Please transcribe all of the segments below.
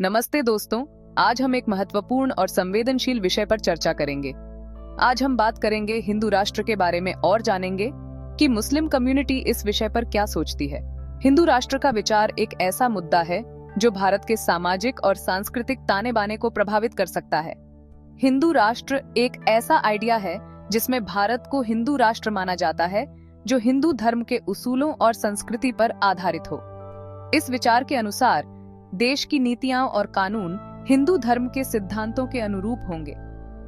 नमस्ते दोस्तों, आज हम एक महत्वपूर्ण और संवेदनशील विषय पर चर्चा करेंगे। आज हम बात करेंगे हिंदू राष्ट्र के बारे में और जानेंगे कि मुस्लिम कम्युनिटी इस विषय पर क्या सोचती है। हिंदू राष्ट्र का विचार एक ऐसा मुद्दा है जो भारत के सामाजिक और सांस्कृतिक ताने बाने को प्रभावित कर सकता है। हिंदू राष्ट्र एक ऐसा आइडिया है जिसमें भारत को हिंदू राष्ट्र माना जाता है जो हिंदू धर्म के उसूलों और संस्कृति पर आधारित हो। इस विचार के अनुसार देश की नीतियां और कानून हिंदू धर्म के सिद्धांतों के अनुरूप होंगे,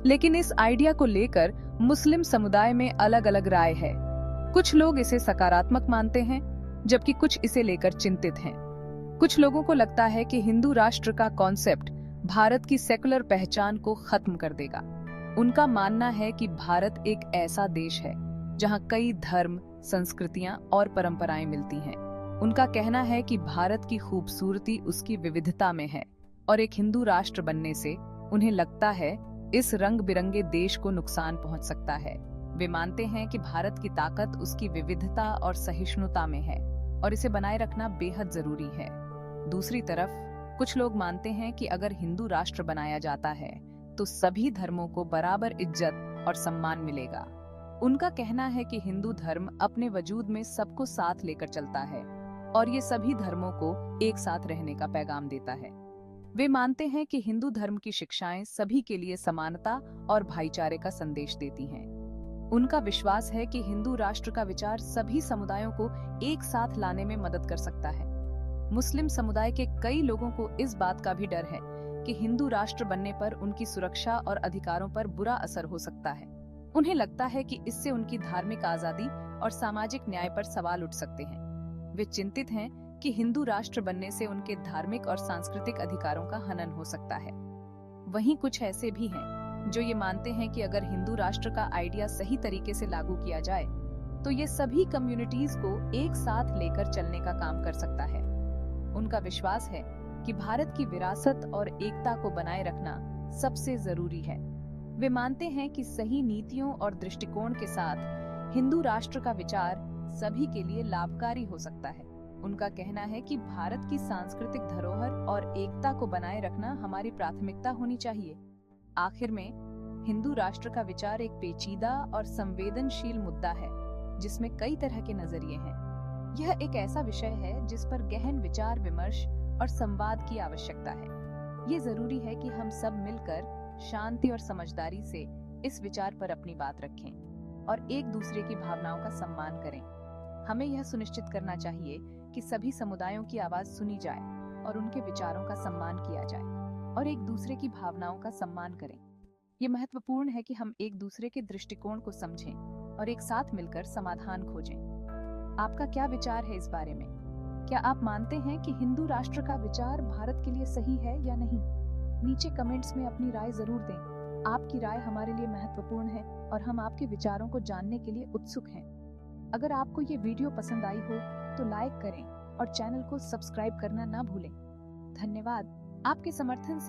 लेकिन इस आइडिया को लेकर मुस्लिम समुदाय में अलग अलग राय है। कुछ लोग इसे सकारात्मक मानते हैं, जबकि कुछ इसे लेकर चिंतित हैं। कुछ लोगों को लगता है कि हिंदू राष्ट्र का कॉन्सेप्ट भारत की सेकुलर पहचान को खत्म कर देगा। उनका मानना है कि भारत एक ऐसा देश है जहां कई धर्म, संस्कृतियां और परंपराएं मिलती हैं। उनका कहना है कि भारत की खूबसूरती उसकी विविधता में है और एक हिंदू राष्ट्र बनने से उन्हें लगता है इस रंग बिरंगे देश को नुकसान पहुंच सकता है। वे मानते हैं कि भारत की ताकत उसकी विविधता और सहिष्णुता में है और इसे बनाए रखना बेहद जरूरी है। दूसरी तरफ कुछ लोग मानते हैं कि अगर हिंदू राष्ट्र बनाया जाता है तो सभी धर्मों को बराबर इज्जत और सम्मान मिलेगा। उनका कहना है कि हिंदू धर्म अपने वजूद में सबको साथ लेकर चलता है और ये सभी धर्मों को एक साथ रहने का पैगाम देता है। वे मानते हैं कि हिंदू धर्म की शिक्षाएं सभी के लिए समानता और भाईचारे का संदेश देती हैं। उनका विश्वास है कि हिंदू राष्ट्र का विचार सभी समुदायों को एक साथ लाने में मदद कर सकता है। मुस्लिम समुदाय के कई लोगों को इस बात का भी डर है कि हिंदू राष्ट्र बनने पर उनकी सुरक्षा और अधिकारों पर बुरा असर हो सकता है। उन्हें लगता है कि इससे उनकी धार्मिक आजादी और सामाजिक न्याय पर सवाल उठ सकते हैं। वे चिंतित हैं कि हिंदू राष्ट्र बनने से उनके धार्मिक और सांस्कृतिक अधिकारों का हनन हो सकता है। वहीं कुछ ऐसे भी हैं जो ये मानते हैं कि अगर हिंदू राष्ट्र का आइडिया सही तरीके से लागू किया जाए तो ये सभी कम्युनिटीज को एक साथ लेकर चलने का काम कर सकता है। उनका विश्वास है कि भारत की विरासत और एकता को बनाए रखना सबसे जरूरी है। वे मानते हैं कि सही नीतियों और दृष्टिकोण के साथ हिंदू राष्ट्र का विचार सभी के लिए लाभकारी हो सकता है। उनका कहना है कि भारत की सांस्कृतिक धरोहर और एकता को बनाए रखना हमारी प्राथमिकता होनी चाहिए। आखिर में हिंदू राष्ट्र का विचार एक पेचीदा और संवेदनशील मुद्दा है जिसमें कई तरह के नजरिए हैं। यह एक ऐसा विषय है जिस पर गहन विचार विमर्श और संवाद की आवश्यकता है। ये जरूरी है कि हम सब मिलकर शांति और समझदारी से इस विचार पर अपनी बात रखें और एक दूसरे की भावनाओं का सम्मान करें। हमें यह सुनिश्चित करना चाहिए कि सभी समुदायों की आवाज सुनी जाए और उनके विचारों का सम्मान किया जाए और एक दूसरे की भावनाओं का सम्मान करें। ये महत्वपूर्ण है कि हम एक दूसरे के दृष्टिकोण को समझें और एक साथ मिलकर समाधान खोजें। आपका क्या विचार है इस बारे में? क्या आप मानते हैं कि हिंदू राष्ट्र का विचार भारत के लिए सही है या नहीं? नीचे कमेंट्स में अपनी राय जरूर दें। आपकी राय हमारे लिए महत्वपूर्ण है और हम आपके विचारों को जानने के लिए उत्सुक हैं। अगर आपको ये वीडियो पसंद आई हो तो लाइक करें और चैनल को सब्सक्राइब करना ना भूलें। धन्यवाद। आपके समर्थन से